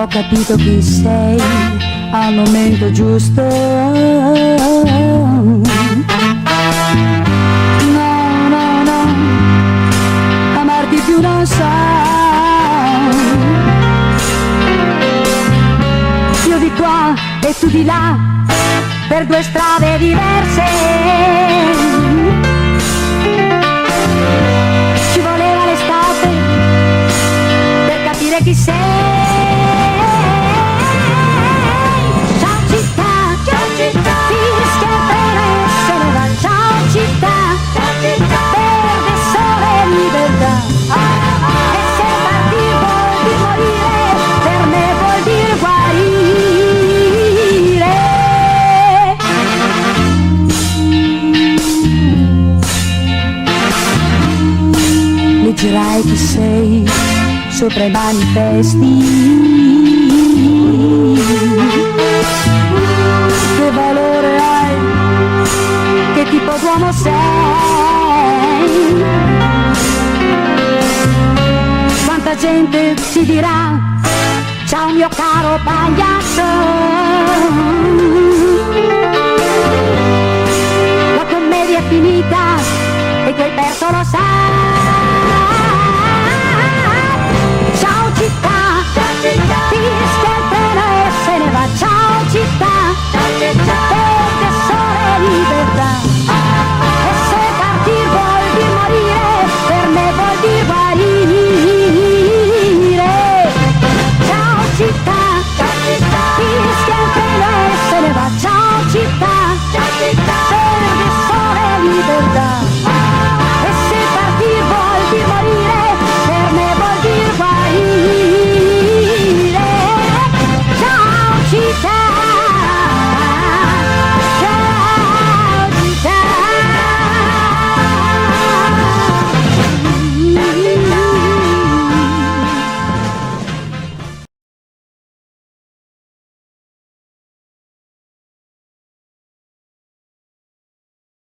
Ho capito chi sei al momento giusto. No, no, no, amarti più non so. Io di qua e tu di là, per due strade diverse. Ci voleva l'estate per capire chi sei. Ciao città, fischia il treno e se ne va. Ciao città, verde sole e libertà. E se partir vuol dir morire, per me vuol dire guarire. Leggerai chi sei sopra i manifesti. Che valore hai? Che tipo d'uomo sei? Quanta gente ti dirà ciao mio caro pagliaccio. La commedia è finita e tu hai perso, lo sai.